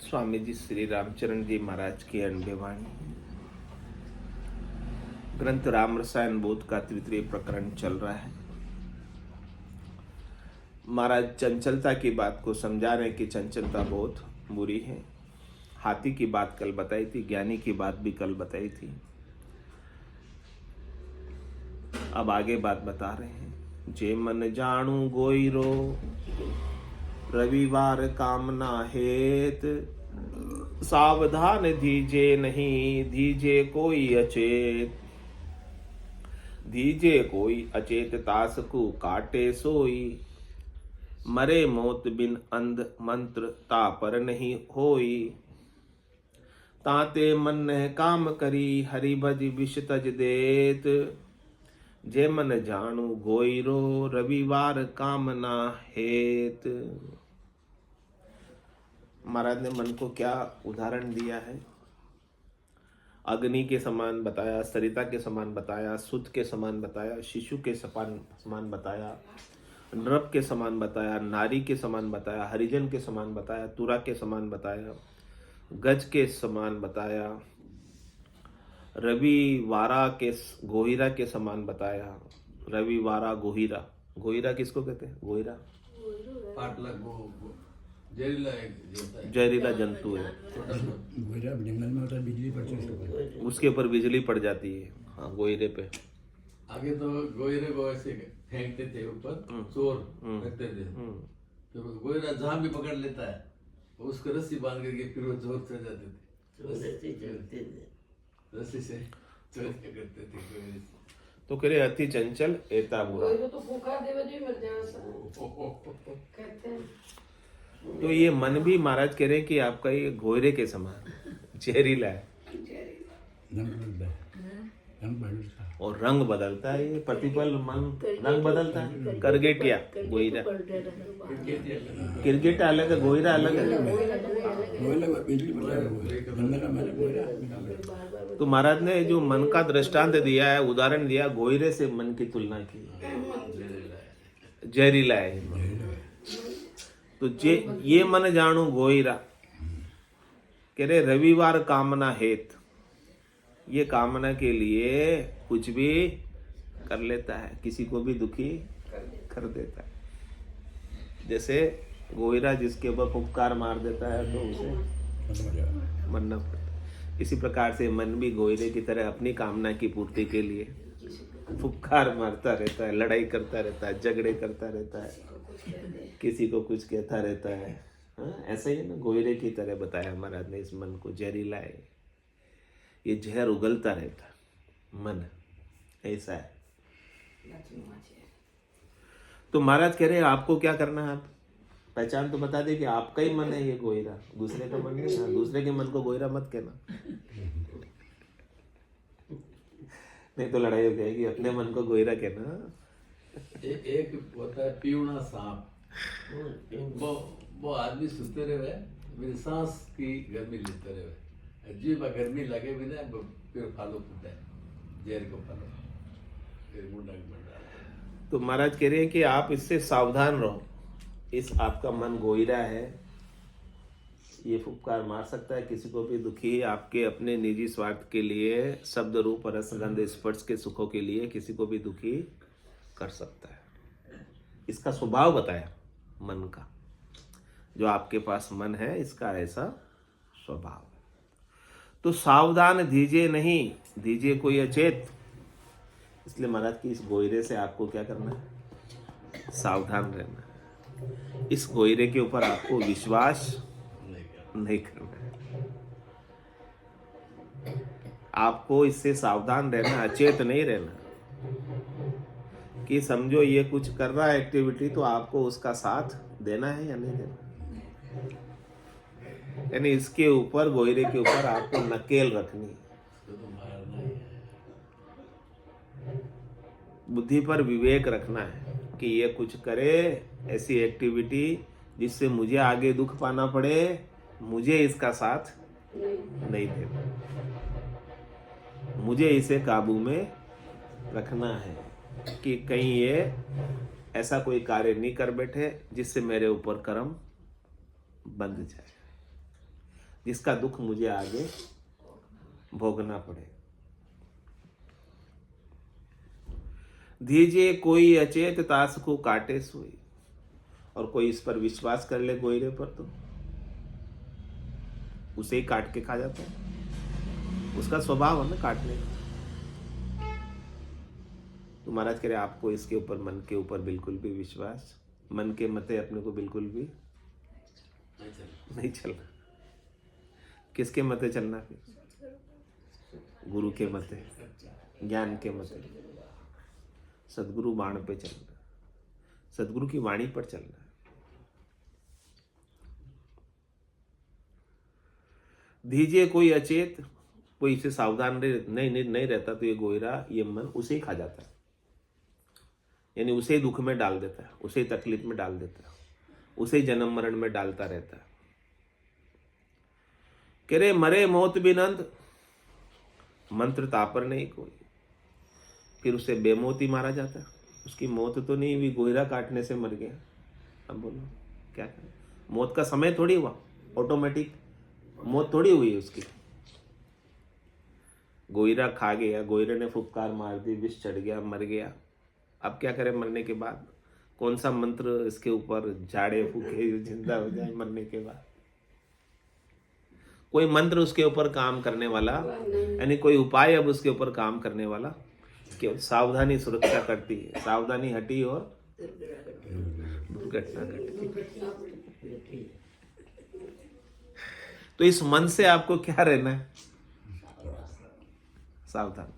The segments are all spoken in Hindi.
स्वामी जी श्री रामचरण जी महाराज की अनभिवाणी ग्रंथ राम रसायन बोध का तृतीय प्रकरण चल रहा है। महाराज चंचलता की बात को समझा रहे हैं कि चंचलता बहुत बुरी है। हाथी की बात कल बताई थी, ज्ञानी की बात भी कल बताई थी। अब आगे बात बता रहे हैं। जे मन जानू गोइरो रविवार कामना हेत, सावधान दीजे नहीं दीजे कोई अचेत। दीजे कोई अचेत तास को काटे सोई, मरे मौत बिन अंध मंत्र ता पर नहीं होई। ताते मन नह काम करी हरि भज विष तज देत, जे मन जानू गोइरो रविवार कामना हेत। महाराज ने मन को क्या उदाहरण दिया है। अग्नि के समान बताया, सरिता के समान बताया, सुत के समान बताया, शिशु के समान बताया, नृप के समान बताया, नारी के समान बताया, हरिजन के समान बताया, तुरा के समान बताया, गज के समान बताया, रवि वारा के गोहिरा के समान बताया। रवि वारा गोहिरा, गोहिरा किसको कहते हैं? गोहिरा जहरीला जंतु है। गोइरा जंगल में होता है, बिजली पड़ती है उसके ऊपर बिजली पड़ जाती है। हाँ, गोहिरे पे। आगे तो गोइरे को ऐसे फेंकते थे ऊपर, चोर रखते थे। तो गोइरा जहाँ भी पकड़ लेता है उसको रस्सी बांध करके फिर वो चोर चढ़ जाते थे। रस्सी से चोर करते थे गोइरे से। तो करे अति चंचल एता बुरा। तो भूखा देवे जी मर जाए कहते हैं। तो ये मन भी महाराज कह रहे हैं कि आपका ये गोयरे के समान जहरीला है और रंग बदलता है। ये प्रतिपल मन रंग बदलता है। करगेटिया गोयरा, किरगेट अलग है, गोयरा अलग है। तो महाराज ने जो मन का दृष्टांत दिया है, उदाहरण दिया, गोयरे से मन की तुलना की। जहरीला है। तो ये मन जानू गोइरा कह रहे रविवार कामना हेत, ये कामना के लिए कुछ भी कर लेता है, किसी को भी दुखी कर देता है। जैसे गोइरा जिसके ऊपर फुफकार मार देता है तो उसे मरना पड़ता है। इसी प्रकार से मन भी गोइरे की तरह अपनी कामना की पूर्ति के लिए फुफकार मारता रहता है, लड़ाई करता रहता है, झगड़े करता रहता है, किसी को कुछ कहता रहता है। हाँ, ऐसा ही ना, गोयरे की तरह बताया महाराज ने इस मन को। जहरीला है, ये जहर उगलता रहता है मन, ऐसा है। तो महाराज कह रहे हैं आपको क्या करना है। आप पहचान तो बता दे कि आपका ही मन है ये गोयरा, दूसरे का मन नहीं। दूसरे के मन को गोयरा मत कहना, नहीं तो लड़ाई हो जाएगी। अपने मन को गोयरा कहना। एक होता है पीवना सांप। वो आदमी सुते रहे, मेरी सांस की गर्मी लेते रहे, जीव गर्मी लगे बिना फिर फालो फूटा है, जहर को फालो फिर मुंडा बन रहा है। तो महाराज कह रहे हैं कि आप इससे सावधान रहो। इस आपका मन गोयरा है, ये फुफकार मार सकता है, किसी को भी दुखी आपके अपने निजी स्वार्थ के लिए, शब्द रूप रस गंध स्पर्श के सुखों के लिए किसी को भी दुखी कर सकता है। इसका स्वभाव बताया मन का, जो आपके पास मन है इसका ऐसा स्वभाव। तो सावधान दीजिए नहीं दीजिए कोई अचेत। इसलिए महाराज की इस गोयरे से आपको क्या करना है? सावधान रहना है। इस गोयरे के ऊपर आपको विश्वास नहीं करना है। आपको इससे सावधान रहना, अचेत नहीं रहना कि समझो ये कुछ कर रहा है एक्टिविटी तो आपको उसका साथ देना है या नहीं देना। यानी इसके ऊपर, गोयरे के ऊपर आपको नकेल रखनी है। बुद्धि पर विवेक रखना है कि ये कुछ करे ऐसी एक्टिविटी जिससे मुझे आगे दुख पाना पड़े, मुझे इसका साथ नहीं देना, मुझे इसे काबू में रखना है कि कहीं ये ऐसा कोई कार्य नहीं कर बैठे जिससे मेरे ऊपर कर्म बंध जाए। जिसका दुख मुझे आगे भोगना पड़े। दीजिए कोई अचेत तास को काटे सोई, और कोई इस पर विश्वास कर ले गोयरे पर तो उसे ही काट के खा जाता है। उसका स्वभाव है ना काटने का। तो महाराज कह रहे आपको इसके ऊपर, मन के ऊपर बिल्कुल भी विश्वास, मन के मते अपने को बिल्कुल भी नहीं चलना। किसके मते चलना? फिर गुरु के मते, ज्ञान के मते, सदगुरु बाण पे चलना, सदगुरु की वाणी पर चलना। दीजिए कोई अचेत, कोई इसे सावधान नहीं रहता तो ये गोयरा, ये मन उसे ही खा जाता है, यानी उसे दुख में डाल देता है, उसे तकलीफ में डाल देता है, उसे जन्म मरण में डालता रहता है। कह रहे मरे मौत बिनंद, मंत्र तापर नहीं कोई। फिर उसे बेमौती मारा जाता है। उसकी मौत तो नहीं हुई, गोयरा काटने से मर गया। अब बोलो क्या करें? मौत का समय थोड़ी हुआ, ऑटोमेटिक मौत थोड़ी हुई है उसकी। गोयरा खा गया, गोयरे ने फुफकार मार दी, विष चढ़ गया, मर गया। अब क्या करें मरने के बाद? कौन सा मंत्र इसके ऊपर झाड़े फूके जिंदा हो जाए मरने के बाद? कोई मंत्र उसके ऊपर काम करने वाला, यानी कोई उपाय अब उसके ऊपर काम करने वाला केवल सावधानी सुरक्षा करती है। सावधानी हटी और दुर्घटना घटी। तो इस मन से आपको क्या रहना है? सावधान।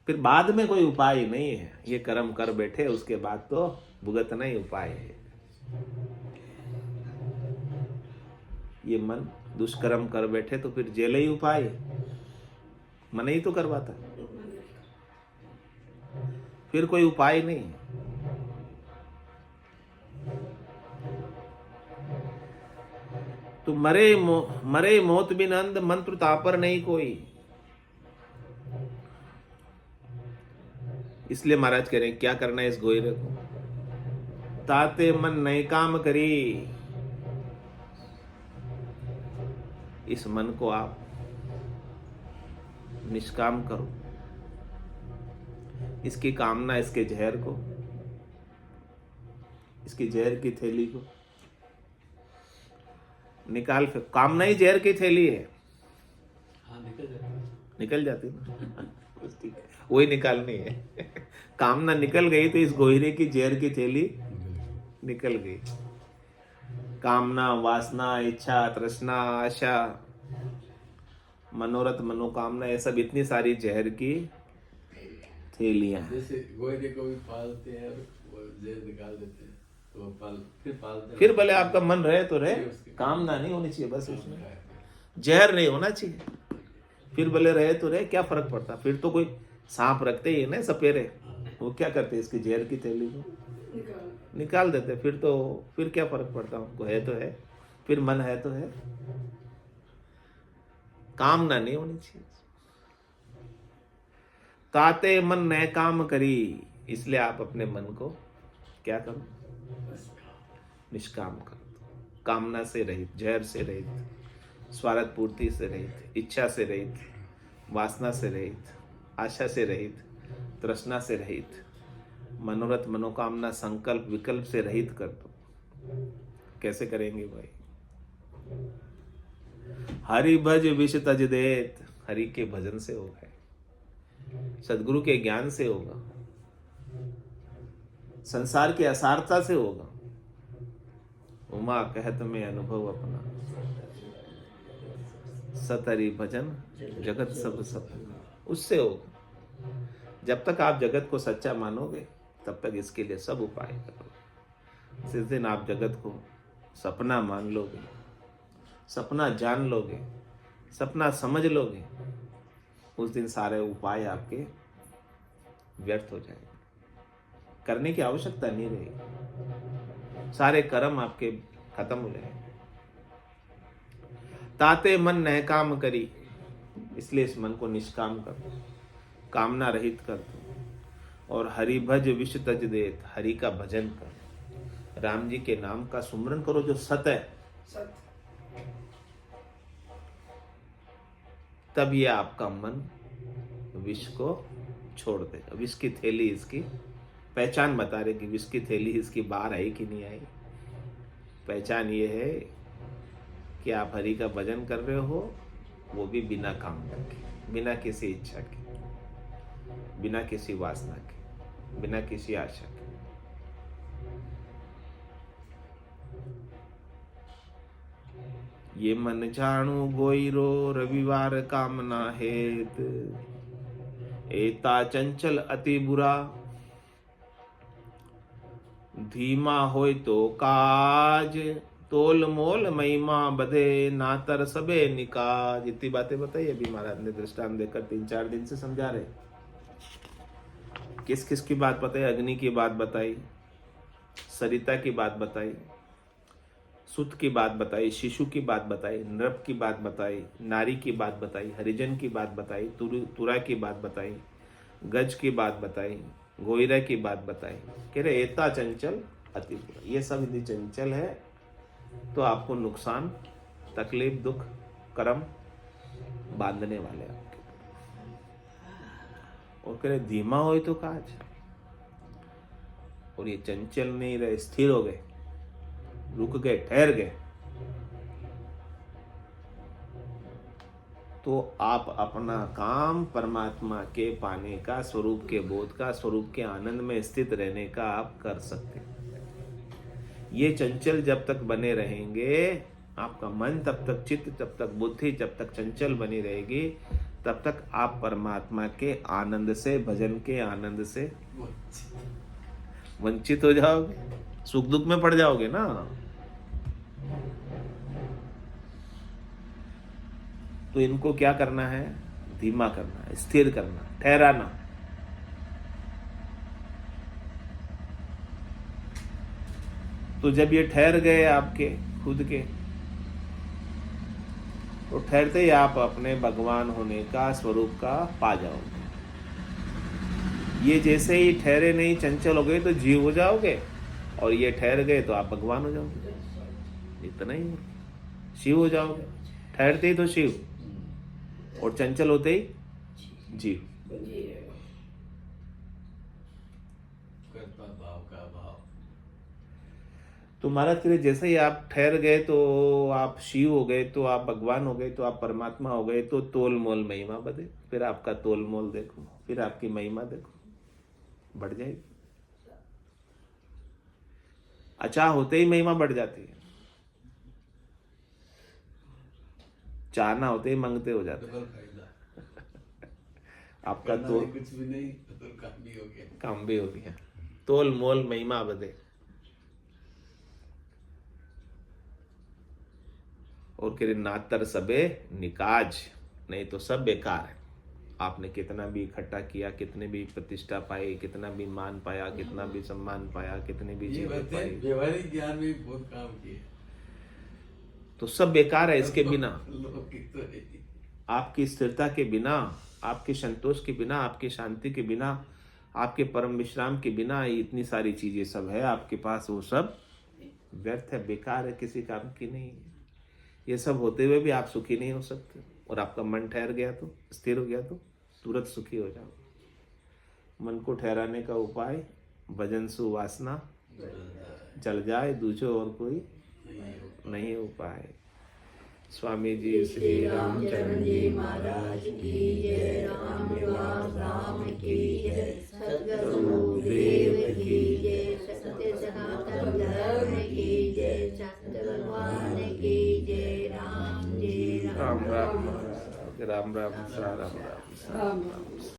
फिर बाद में कोई उपाय नहीं है, ये कर्म कर बैठे उसके बाद तो भुगतना ही उपाय है। ये मन दुष्कर्म कर बैठे तो फिर जेल ही उपाय है, मन ही तो करवाता, फिर कोई उपाय नहीं है। तो मरे मौत बिन अंध, मंत्र तापर नहीं कोई। इसलिए महाराज कह रहे हैं क्या करना है इस गोयरे को? ताते मन नए काम करी। इस मन को आप निष्काम करो, इसकी कामना, इसके जहर को, इसकी जहर की थैली को निकाल। फिर कामना ही जहर की थैली है। हाँ निकल जाती ना, वही निकालनी है। कामना निकल गई तो इस गोयरे की जहर की थैली निकल गई। कामना, वासना, इच्छा, तृष्णा, आशा, मनोरथ, मनोकामना, ये सब इतनी सारी जहर की थैलियां हैं। जैसे गोयरे को भी पालते हैं और वो जहर निकाल देते हैं तो वो पालते हैं। फिर भले आपका मन रहे तो रहे, कामना नहीं होनी चाहिए बस, उसमें जहर नहीं होना चाहिए। फिर भले रहे तो रहे, क्या फर्क पड़ता? फिर तो कोई सांप रखते ही है ना सपेरे, वो क्या करते? इसकी जहर की थैली को निकाल देते। फिर तो फिर क्या फर्क पड़ता? उनको है तो है, फिर मन है तो है। कामना नहीं होनी चाहिए। ताते मन नए काम करी। इसलिए आप अपने मन को क्या करो? निष्काम करो। कामना से रहित, जहर से रहित, स्वार्थ पूर्ति से रहित, इच्छा से रहित, वासना से रहित, आशा से रहित, तृष्णा से रहित, मनोरथ, मनोकामना, संकल्प, विकल्प से रहित कर दो। कैसे करेंगे भाई? हरि भज विष तज देत। हरि के भजन से होगा, सदगुरु के ज्ञान से होगा, संसार की असारता से होगा। उमा कहत में अनुभव अपना, सतहरि भजन जगत सब सपना। उससे होगा। जब तक आप जगत को सच्चा मानोगे तब तक इसके लिए सब उपाय करोगे। जिस दिन आप जगत को सपना मान लोगे, सपना जान लोगे, सपना समझ लोगे, उस दिन सारे उपाय आपके व्यर्थ हो जाएंगे। करने की आवश्यकता नहीं रहेगी, सारे कर्म आपके खत्म हो जाएंगे। ताते मन नह काम करी। इसलिए इस मन को निष्काम कर दो, कामना रहित कर दो, और हरि भज विष तज देत। हरि का भजन करो, राम जी के नाम का सुमरन करो जो सत है। तब ये आपका मन विष को छोड़ देगा। विष की थैली इसकी पहचान बता रहे कि विष की थैली इसकी बाहर आई कि नहीं आई। पहचान ये है कि आप हरि का भजन कर रहे हो, वो भी बिना कामना के, बिना किसी इच्छा के, बिना किसी वासना के, बिना किसी आशा के। ये मन जाणु गोईरो रविवार कामना हेत, एता चंचल अति बुरा, धीमा होय तो काज, तोल मोल महिमा बधे, नातर सबे निकाज। इतनी बातें बताई अभी महाराज ने दृष्टांत देकर 3-4 दिन से समझा रहे। किस किस की बात बताई? अग्नि की बात बताई, सरिता की बात बताई, सुत की बात बताई, शिशु की बात बताई, नृप की बात बताई, नारी की बात बताई, हरिजन की बात बताई, तुरा की बात बताई, गज की बात बताई, गोइरा की बात बताई। कह रहे एता चंचल अति बुरा, ये सब यदि चंचल है तो आपको नुकसान, तकलीफ, दुख, कर्म बांधने वाले आपके। और कह रहे धीमा हो तो काज, और ये चंचल नहीं रहे, स्थिर हो गए, रुक गए, ठहर गए, तो आप अपना काम परमात्मा के पाने का, स्वरूप के बोध का, स्वरूप के आनंद में स्थित रहने का आप कर सकते हैं। ये चंचल जब तक बने रहेंगे, आपका मन तब तक, चित्त तब तक, बुद्धि जब तक चंचल बनी रहेगी, तब तक आप परमात्मा के आनंद से, भजन के आनंद से वंचित हो जाओगे, सुख दुख में पड़ जाओगे ना। तो इनको क्या करना है? धीमा करना, स्थिर करना, ठहराना। तो जब ये ठहर गए आपके खुद के, तो ठहरते ही आप अपने भगवान होने का, स्वरूप का पा जाओगे। ये जैसे ही ठहरे नहीं, चंचल हो गए तो जीव हो जाओगे, और ये ठहर गए तो आप भगवान हो जाओगे। इतना ही, शिव हो जाओगे। ठहरते ही तो शिव, और चंचल होते ही जीव। कर्ता भाव का भाव। तो महाराज कह रहे जैसे ही आप ठहर गए तो आप शिव हो गए, तो आप भगवान हो गए, तो आप परमात्मा हो गए, तो तोल मोल महिमा बढ़े। फिर आपका तोल मोल देखो, फिर आपकी महिमा देखो, बढ़ जाएगी। अचाह होते ही महिमा बढ़ जाती है, चाहना होते ही मांगते हो जाते हैं। डबल फायदा। आपका करना तो भी कुछ भी नहीं, तो काम भी हो गया। काम भी हो गया। तोल मोल महिमा बढ़े। और कह रहे नातर सबे निकाज, नहीं तो सब बेकार है। आपने कितना भी इकट्ठा किया, कितने भी प्रतिष्ठा पाई, कितना भी मान पाया, कितना भी सम्मान पाया, कितनी भी ये चीजें बातें पाई, व्यवहारिक ज्ञान में बहुत काम किए। तो सब बेकार है इसके बिना। लोग की तो है। आपकी स्थिरता के बिना, आपके संतोष के बिना, आपकी शांति के बिना, आपके परम विश्राम के बिना, इतनी सारी चीजें सब है आपके पास, वो सब व्यर्थ है, बेकार है, किसी काम की नहीं है। ये सब होते हुए भी आप सुखी नहीं हो सकते। और आपका मन ठहर गया तो, स्थिर हो गया तो तुरंत सुखी हो जाओ। मन को ठहराने का उपाय भजन सु वासना जल जाए, दूसरे और कोई नहीं उपाय। स्वामी जी श्री रामचरण जी महाराज की जय। राम निवास राम की जय। सद्गुरु देव की जय। सत्य सनातन धर्म की जय। सत्य भगवान की जय। राम जय राम राम राम राम राम राम राम राम।